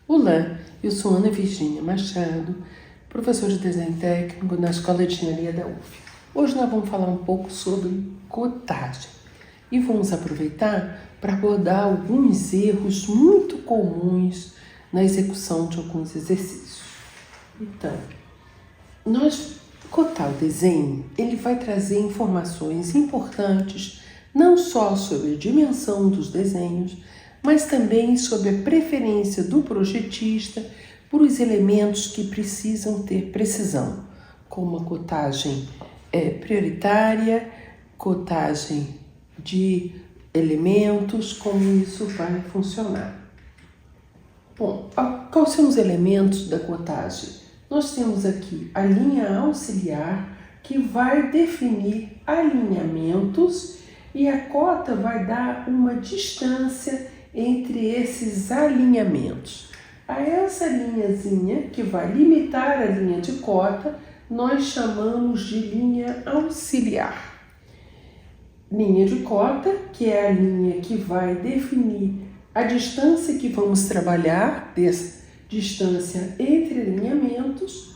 Olá, eu sou Ana Virgínia Machado, professora de desenho técnico na Escola de Engenharia da UF. Hoje nós vamos falar um pouco sobre cotagem e vamos aproveitar para abordar alguns erros muito comuns na execução de alguns exercícios. Então, cotar o desenho, ele vai trazer informações importantes não só sobre a dimensão dos desenhos, mas também sobre a preferência do projetista por os elementos que precisam ter precisão, como a cotagem prioritária, cotagem de elementos, como isso vai funcionar. Bom, quais são os elementos da cotagem? Nós temos aqui a linha auxiliar, que vai definir alinhamentos, e a cota vai dar uma distância entre esses alinhamentos. A essa linhazinha, que vai limitar a linha de cota, nós chamamos de linha auxiliar. Linha de cota, que é a linha que vai definir a distância que vamos trabalhar, dessa distância entre alinhamentos.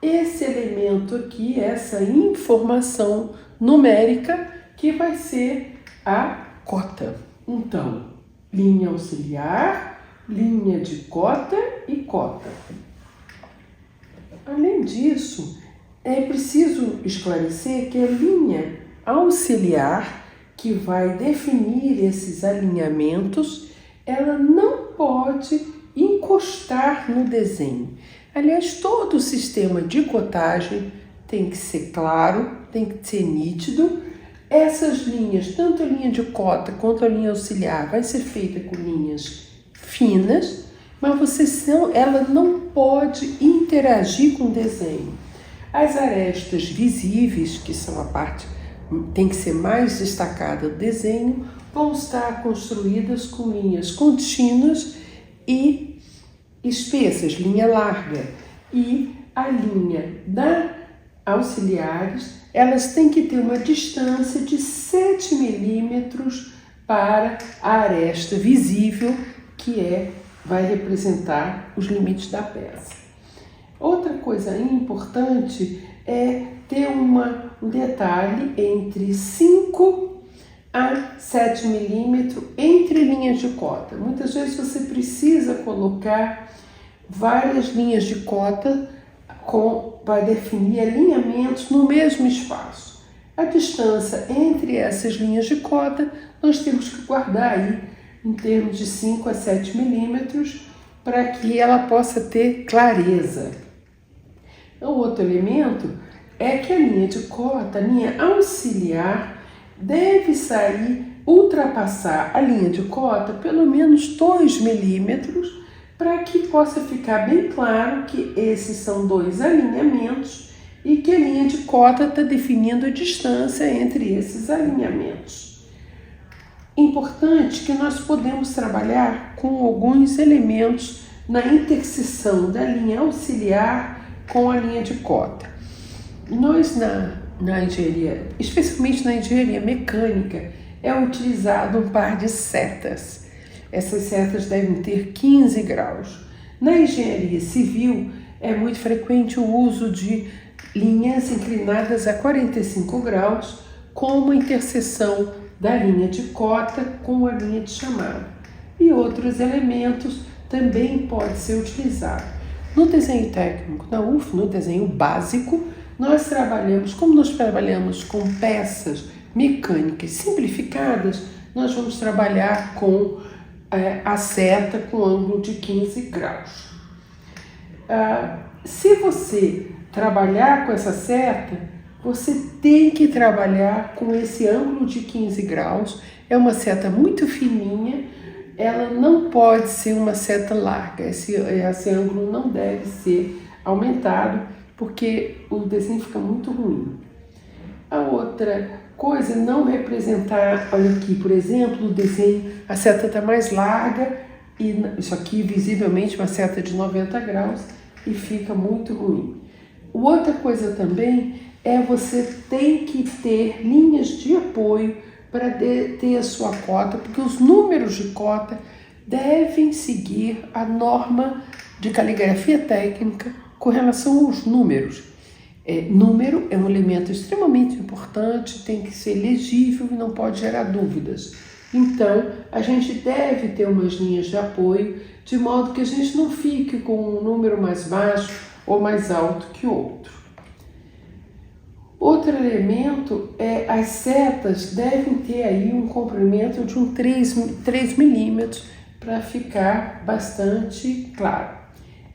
Esse elemento aqui, essa informação numérica, que vai ser a cota. Então, linha auxiliar, linha de cota e cota. Além disso, é preciso esclarecer que a linha auxiliar, que vai definir esses alinhamentos, ela não pode encostar no desenho. Aliás, todo o sistema de cotagem tem que ser claro, tem que ser nítido. Essas linhas, tanto a linha de cota quanto a linha auxiliar, vai ser feita com linhas finas, mas ela não pode interagir com o desenho. As arestas visíveis, que são a parte tem que ser mais destacada do desenho, vão estar construídas com linhas contínuas e espessas, linha larga. E a linha da auxiliares, elas têm que ter uma distância de 7 milímetros para a aresta visível, que vai representar os limites da peça. Outra coisa importante é ter um detalhe entre 5 a 7 milímetros entre linhas de cota. Muitas vezes você precisa colocar várias linhas de cota para definir alinhamentos no mesmo espaço. A distância entre essas linhas de cota nós temos que guardar aí em termos de 5 a 7 milímetros para que ela possa ter clareza. O outro elemento é que a linha de cota, a linha auxiliar, deve ultrapassar a linha de cota pelo menos 2 milímetros, para que possa ficar bem claro que esses são dois alinhamentos e que a linha de cota está definindo a distância entre esses alinhamentos. Importante que nós podemos trabalhar com alguns elementos na interseção da linha auxiliar com a linha de cota. Nós na engenharia, especialmente na engenharia mecânica, é utilizado um par de setas. Essas setas devem ter 15 graus. Na engenharia civil, é muito frequente o uso de linhas inclinadas a 45 graus, com uma interseção da linha de cota com a linha de chamada. E outros elementos também podem ser utilizados. No desenho técnico, na UF, no desenho básico, como nós trabalhamos com peças mecânicas simplificadas, nós vamos trabalhar com a seta com ângulo de 15 graus. Se você trabalhar com essa seta, você tem que trabalhar com esse ângulo de 15 graus. É uma seta muito fininha, ela não pode ser uma seta larga. Esse ângulo não deve ser aumentado, porque o desenho fica muito ruim. A outra coisa, não representar, olha aqui, por exemplo, o desenho, a seta está mais larga, e isso aqui visivelmente uma seta de 90 graus, e fica muito ruim. Outra coisa também é você tem que ter linhas de apoio para ter a sua cota, porque os números de cota devem seguir a norma de caligrafia técnica com relação aos números. Número é um elemento extremamente importante, tem que ser legível e não pode gerar dúvidas. Então, a gente deve ter umas linhas de apoio, de modo que a gente não fique com um número mais baixo ou mais alto que o outro. Outro elemento é as setas devem ter aí um comprimento de 3 milímetros para ficar bastante claro.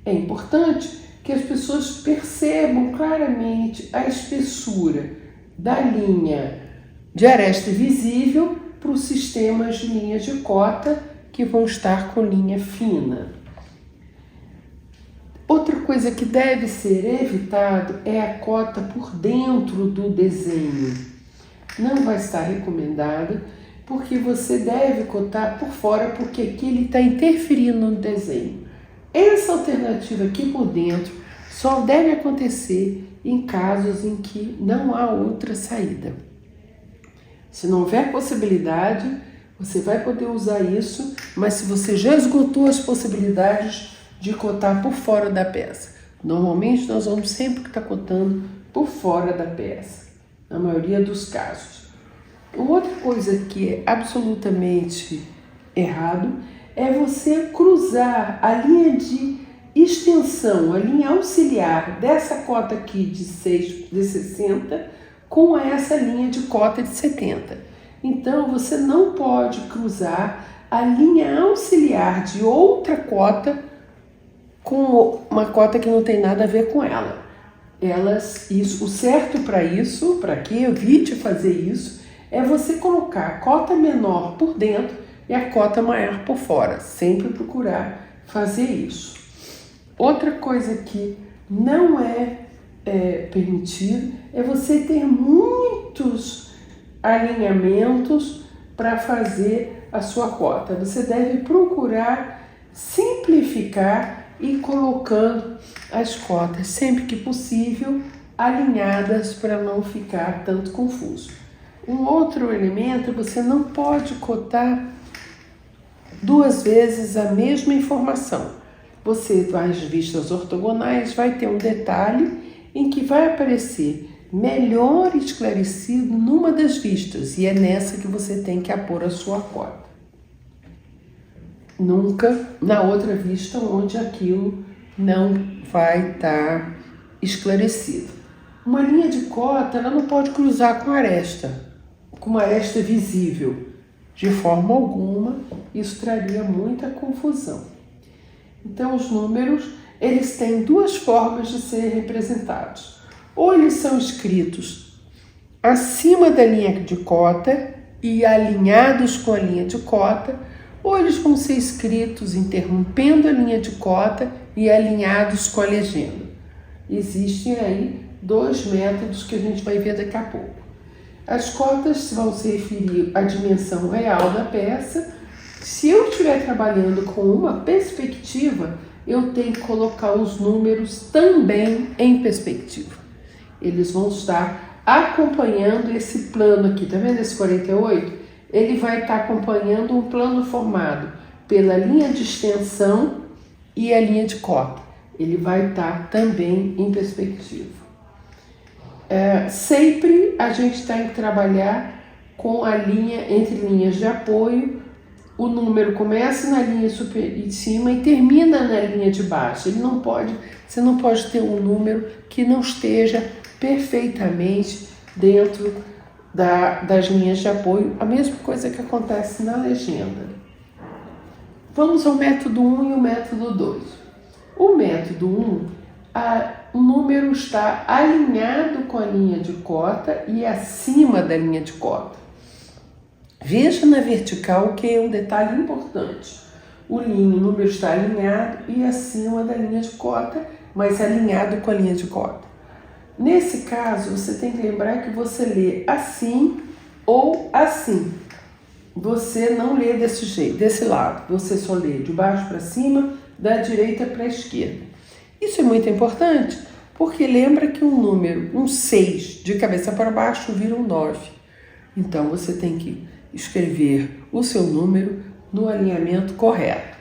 É importante que as pessoas percebam claramente a espessura da linha de aresta visível para os sistemas de linhas de cota que vão estar com linha fina. Outra coisa que deve ser evitado é a cota por dentro do desenho. Não vai estar recomendado, porque você deve cotar por fora, porque aqui ele está interferindo no desenho. Essa alternativa aqui por dentro só deve acontecer em casos em que não há outra saída. Se não houver possibilidade, você vai poder usar isso, mas se você já esgotou as possibilidades de cotar por fora da peça. Normalmente nós vamos sempre estar cotando por fora da peça, na maioria dos casos. Outra coisa que é absolutamente errado é você cruzar a linha de extensão, a linha auxiliar dessa cota aqui de 60 com essa linha de cota de 70. Então você não pode cruzar a linha auxiliar de outra cota com uma cota que não tem nada a ver com ela. O certo para que evite fazer isso, é você colocar a cota menor por dentro e a cota maior por fora. Sempre procurar fazer isso. Outra coisa que não é permitido é você ter muitos alinhamentos para fazer a sua cota. Você deve procurar simplificar e colocando as cotas sempre que possível alinhadas para não ficar tanto confuso. Um outro elemento, você não pode cotar 2 vezes a mesma informação. Você, nas vistas ortogonais, vai ter um detalhe em que vai aparecer melhor esclarecido numa das vistas, e é nessa que você tem que apor a sua cota. Nunca na outra vista onde aquilo não vai estar esclarecido. Uma linha de cota, ela não pode cruzar com uma aresta visível. De forma alguma, isso traria muita confusão. Então, os números, eles têm 2 formas de serem representados. Ou eles são escritos acima da linha de cota e alinhados com a linha de cota, ou eles vão ser escritos interrompendo a linha de cota e alinhados com a legenda. Existem aí 2 métodos que a gente vai ver daqui a pouco. As cotas vão se referir à dimensão real da peça. Se eu estiver trabalhando com uma perspectiva, eu tenho que colocar os números também em perspectiva. Eles vão estar acompanhando esse plano aqui, tá vendo esse 48? Ele vai estar acompanhando um plano formado pela linha de extensão e a linha de cota. Ele vai estar também em perspectiva. Sempre a gente tem que trabalhar com a linha entre linhas de apoio. O número começa na linha de cima e termina na linha de baixo. Você não pode ter um número que não esteja perfeitamente dentro das linhas de apoio, a mesma coisa que acontece na legenda. Vamos ao método 1 e o método 2. O método 1, o número está alinhado com a linha de cota e acima da linha de cota. Veja na vertical que é um detalhe importante. O número está alinhado e acima da linha de cota, mas alinhado com a linha de cota. Nesse caso, você tem que lembrar que você lê assim ou assim. Você não lê desse jeito, desse lado. Você só lê de baixo para cima, da direita para a esquerda. Isso é muito importante, porque lembra que um número, um 6 de cabeça para baixo vira um 9. Então, você tem que escrever o seu número no alinhamento correto.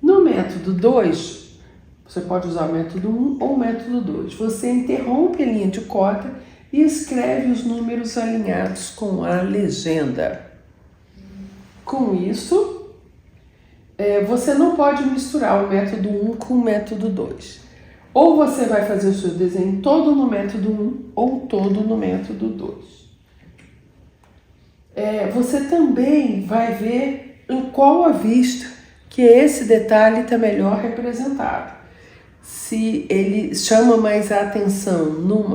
No método 2, Você pode usar o método 1 ou o método 2. Você interrompe a linha de cota e escreve os números alinhados com a legenda. Com isso, você não pode misturar o método 1 com o método 2. Ou você vai fazer o seu desenho todo no método 1 ou todo no método 2. Você também vai ver em qual a vista que esse detalhe está melhor representado. Se ele chama mais a atenção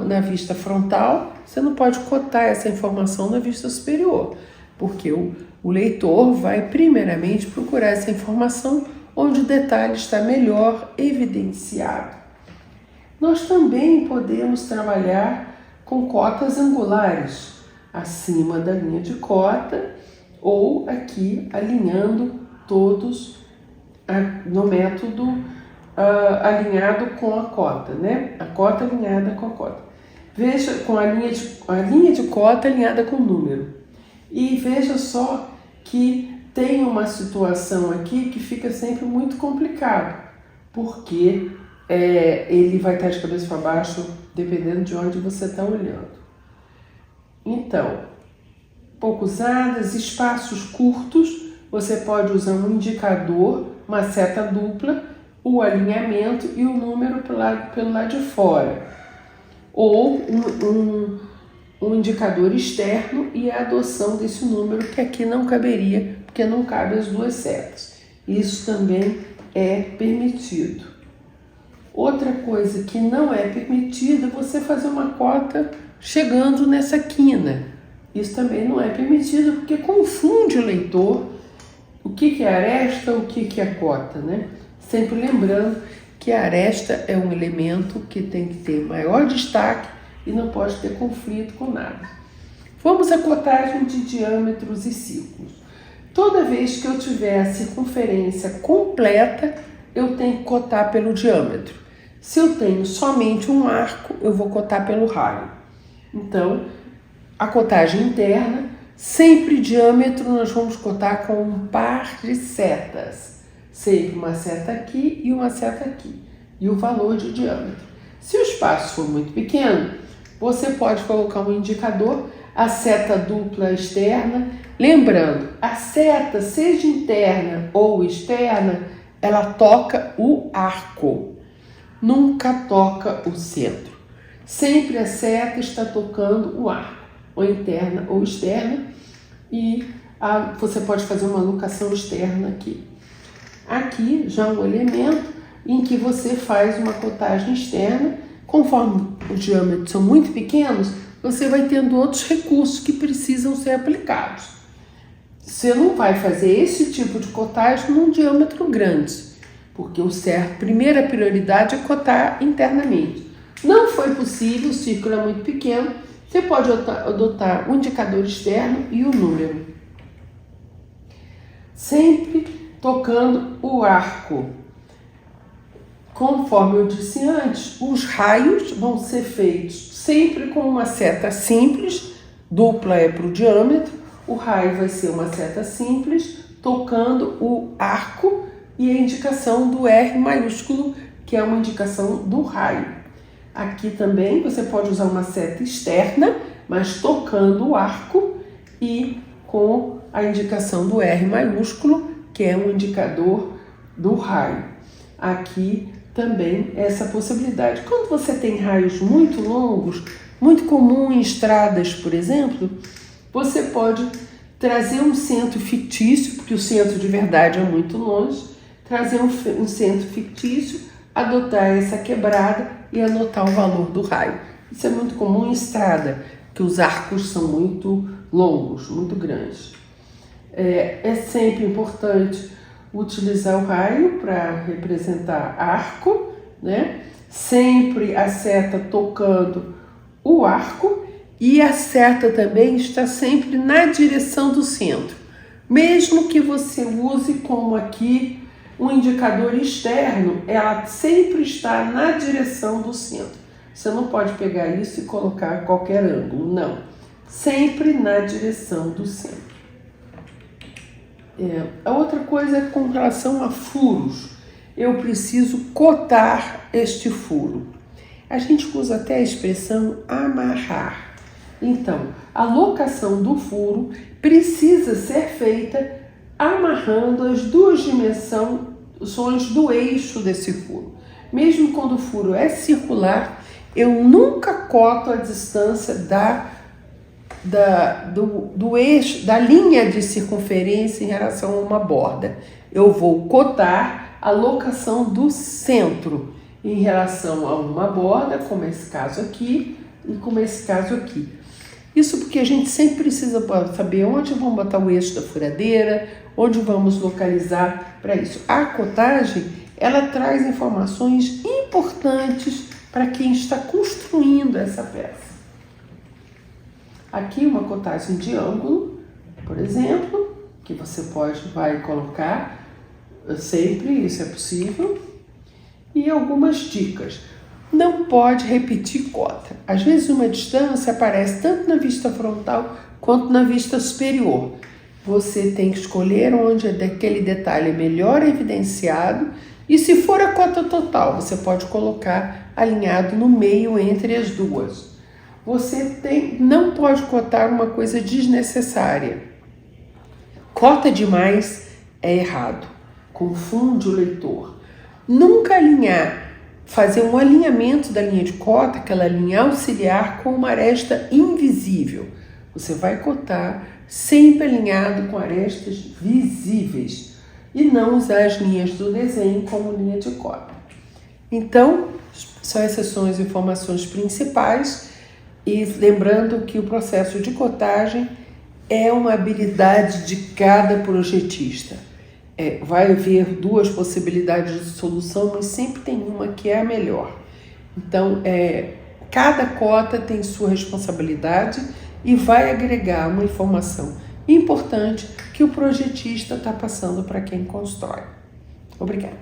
na vista frontal, você não pode cotar essa informação na vista superior, porque o leitor vai primeiramente procurar essa informação onde o detalhe está melhor evidenciado. Nós também podemos trabalhar com cotas angulares, acima da linha de cota ou aqui alinhando todos no método alinhado com a cota, né? A cota alinhada com a cota. Veja com a linha de cota alinhada com o número. E veja só que tem uma situação aqui que fica sempre muito complicado, porque ele vai estar de cabeça para baixo dependendo de onde você está olhando. Então, pouco usadas, espaços curtos, você pode usar um indicador, uma seta dupla, o alinhamento e o número pelo lado de fora. Ou um indicador externo e a adoção desse número, que aqui não caberia, porque não cabe as duas setas. Isso também é permitido. Outra coisa que não é permitida é você fazer uma cota chegando nessa quina. Isso também não é permitido, porque confunde o leitor o que é aresta, o que é cota, né? Sempre lembrando que a aresta é um elemento que tem que ter maior destaque e não pode ter conflito com nada. Vamos à cotagem de diâmetros e círculos. Toda vez que eu tiver a circunferência completa, eu tenho que cotar pelo diâmetro. Se eu tenho somente um arco, eu vou cotar pelo raio. Então, a cotagem interna, sempre diâmetro, nós vamos cotar com um par de setas. Sempre uma seta aqui e uma seta aqui. E o valor de diâmetro. Se o espaço for muito pequeno, você pode colocar um indicador, a seta dupla externa. Lembrando, a seta, seja interna ou externa, ela toca o arco. Nunca toca o centro. Sempre a seta está tocando o arco, ou interna ou externa, e você pode fazer uma alocação externa aqui. Aqui já um elemento em que você faz uma cotagem externa, conforme os diâmetros são muito pequenos, você vai tendo outros recursos que precisam ser aplicados. Você não vai fazer esse tipo de cotagem num diâmetro grande, porque primeira prioridade é cotar internamente. Não foi possível, o círculo é muito pequeno, você pode adotar o indicador externo e o número. Sempre tocando o arco. Conforme eu disse antes, os raios vão ser feitos sempre com uma seta simples, dupla é para o diâmetro, o raio vai ser uma seta simples, tocando o arco e a indicação do R maiúsculo, que é uma indicação do raio. Aqui também você pode usar uma seta externa, mas tocando o arco e com a indicação do R maiúsculo, que é um indicador do raio. Aqui também essa possibilidade. Quando você tem raios muito longos, muito comum em estradas, por exemplo, você pode trazer um centro fictício, porque o centro de verdade é muito longe, trazer um centro fictício, adotar essa quebrada e anotar o valor do raio. Isso é muito comum em estrada, que os arcos são muito longos, muito grandes. É sempre importante utilizar o raio para representar arco, né? Sempre a seta tocando o arco e a seta também está sempre na direção do centro. Mesmo que você use como aqui um indicador externo, ela sempre está na direção do centro. Você não pode pegar isso e colocar a qualquer ângulo, não. Sempre na direção do centro. A outra coisa é com relação a furos. eu preciso cotar este furo. A gente usa até a expressão amarrar. Então, a locação do furo precisa ser feita amarrando as duas dimensões do eixo desse furo. Mesmo quando o furo é circular, eu nunca coto a distância do eixo, da linha de circunferência em relação a uma borda. Eu vou cotar a locação do centro em relação a uma borda, como esse caso aqui e como esse caso aqui. Isso porque a gente sempre precisa saber onde vamos botar o eixo da furadeira, onde vamos localizar para isso. A cotagem, ela traz informações importantes para quem está construindo essa peça. Aqui uma cotagem de ângulo, por exemplo, que você vai colocar sempre, isso é possível. E algumas dicas. Não pode repetir cota. Às vezes uma distância aparece tanto na vista frontal quanto na vista superior. Você tem que escolher onde aquele detalhe é melhor evidenciado e se for a cota total, você pode colocar alinhado no meio entre as duas. Você não pode cotar uma coisa desnecessária. Cota demais é errado, confunde o leitor. Nunca fazer um alinhamento da linha de cota, aquela linha auxiliar, com uma aresta invisível. Você vai cotar sempre alinhado com arestas visíveis e não usar as linhas do desenho como linha de cota. Então, são essas são as informações principais e lembrando que o processo de cotagem é uma habilidade de cada projetista. Vai haver duas possibilidades de solução, mas sempre tem uma que é a melhor. Então, cada cota tem sua responsabilidade e vai agregar uma informação importante que o projetista está passando para quem constrói. Obrigada.